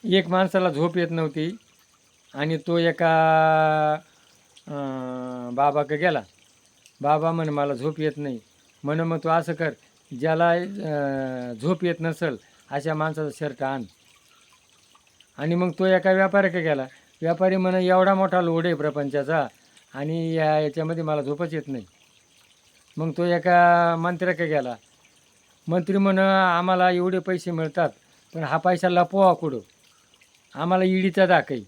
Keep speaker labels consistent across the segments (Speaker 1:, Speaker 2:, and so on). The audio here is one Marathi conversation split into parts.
Speaker 1: एक माणसाला झोप येत नव्हती आणि तो एका बाबाकडे गेला. बाबा म्हणे मला झोप येत नाही. म्हणे मग तू असं कर, ज्याला झोप येत नसेल अशा माणसाचा शर्ट आण. आणि मग तो एका व्यापाऱ्याकडे गेला. व्यापारी म्हणे एवढा मोठा लोड आहे प्रपंचाचा आणि याच्यामध्ये मला झोपच येत नाही. मग तो एका मंत्र्याकडे गेला. मंत्री म्हणे आम्हाला एवढे पैसे मिळतात, पण हा पैसा लपवा कुठं? आम्हाला ईडीचा दाख आहे,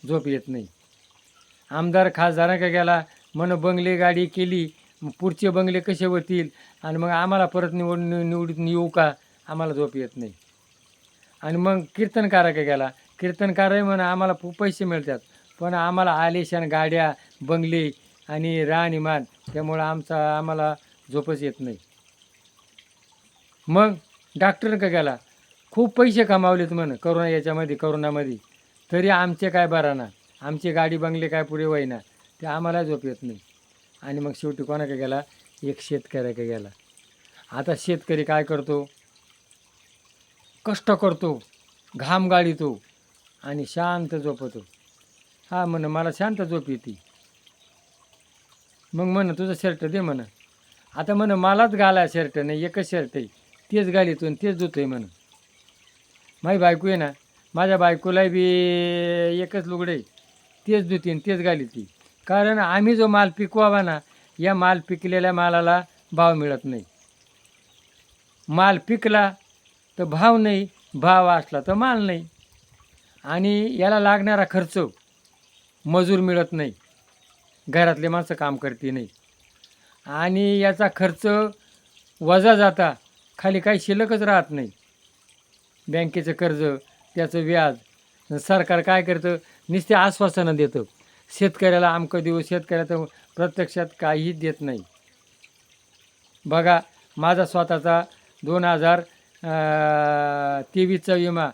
Speaker 1: झोप येत नाही. आमदार खासदाराकडे गेला, म्हणे बंगले गाडी केली, मग पुढचे बंगले कसे होतील आणि मग आम्हाला परत निवडून येऊ का? आम्हाला झोप येत नाही. आणि मग कीर्तनकाराकडे गेला. कीर्तनकारही म्हणा आम्हाला खूप पैसे मिळतात, पण आम्हाला आलिशान गाड्या, बंगले आणि राहणीमान, त्यामुळं आम्हाला झोपच येत नाही. मग डॉक्टरकडे गेला. खूप पैसे कमावलेत म्हणे करोनामध्ये, तरी आमचे काय बराना, आमची गाडी बंगले काय पुरे होईना, ते आम्हाला झोप येत नाही. आणि मग शेवटी कोणाकडे गेला? एक शेतकऱ्याकडे गेला. आता शेतकरी काय करतो? कष्ट करतो, घाम गाळीतो आणि शांत झोपतो. हा म्हणे मला शांत झोप येते. मग म्हणे तुझं शर्ट दे म्हणे. आता म्हणे मलाच घाला शर्ट नाही, एकच शर्ट आहे, तेच घालीतो आणि तेच धुतो आहे म्हणे. माझी बायको आहे ना, माझ्या बायकोला बी एकच लुगडं आहे, तेच धुते आणि तेच घालीती. कारण आम्ही जो माल पिकवावा ना, या माल पिकलेल्या मालाला भाव मिळत नाही. माल पिकला तर भाव नाही, भाव असला तर माल नाही. आणि याला लागणारा खर्च, मजूर मिळत नाही, घरातले माणसं काम करते नाही, आणि याचा खर्च वजा जाता खाली काही शिल्लकच राहत नाही. बँकेचं कर्ज, त्याचं व्याज, सरकार काय करतं? नुसते आश्वासनं देतं, शेतकऱ्याला अमकं देऊ, शेतकऱ्याचं प्रत्यक्षात काहीच देत नाही. बघा, माझा स्वतःचा 2023चा विमा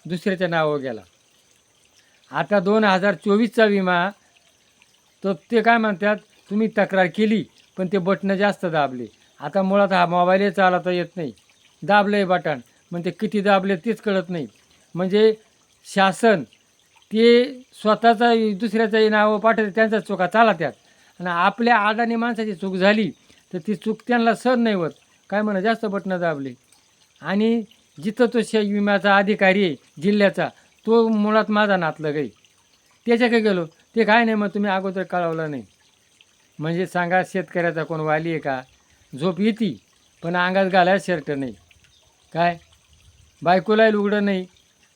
Speaker 1: दुसऱ्याच्या नावावर गेला. आता 2024चा विमा, तर ते काय म्हणतात, तुम्ही तक्रार केली पण ते बटणं जास्त दाबले. आता मुळात हा मोबाईलही चालवता येत नाही, दाबलं आहे बटन, मग ते किती दाबले तेच कळत नाही. म्हणजे शासन ते स्वतःचा दुसऱ्याचाही नावं पाठवते, त्यांचा चुका चालत्यात, आणि आपल्या अडाणी माणसाची चूक झाली तर ती चूक त्यांना सहन नाही होत. काय म्हणा जास्त बटणं दाबले. आणि जिथं तो विम्याचा अधिकारी आहे जिल्ह्याचा, तो मुळात माझा नातलग आहे, त्याच्याकडे गेलो, ते काय नाही, मग तुम्ही अगोदर कळवलं नाही. म्हणजे सांगा शेतकऱ्याचा कोण वाली आहे का? झोप येते पण अंगात घालायला शर्ट नाही, काय बायकोलाही लुगडं नाही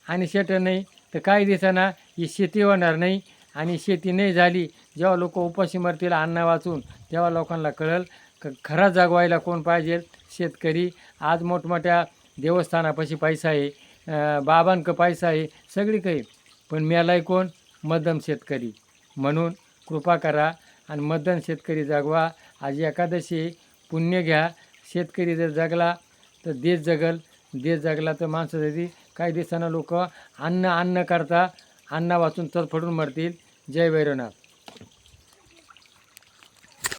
Speaker 1: आणि शर्ट नाही, तर काही दिवसांना ही शेती होणार नाही. आणि शेती नाही झाली, जेव्हा लोक उपाशी मरतील अन्न वाचून, तेव्हा लोकांना कळेल खरा जगवायला कोण पाहिजे? शेतकरी. आज मोठमोठ्या देवस्थानापाशी पैसा आहे, बाबांक पैसा आहे, सगळीकडे, पण मेलाय कोण? मध्यम शेतकरी. म्हणून कृपा करा आणि मध्यम शेतकरी जगवा. आज एकादशी, पुण्य घ्या. शेतकरी जर जगला तर देश जगल, देश जगला तर माणसासाठी. काही दिवसांना लोक अन्न करता, अन्न वाचून तरफडून मरतील. जय भैरवनाथ.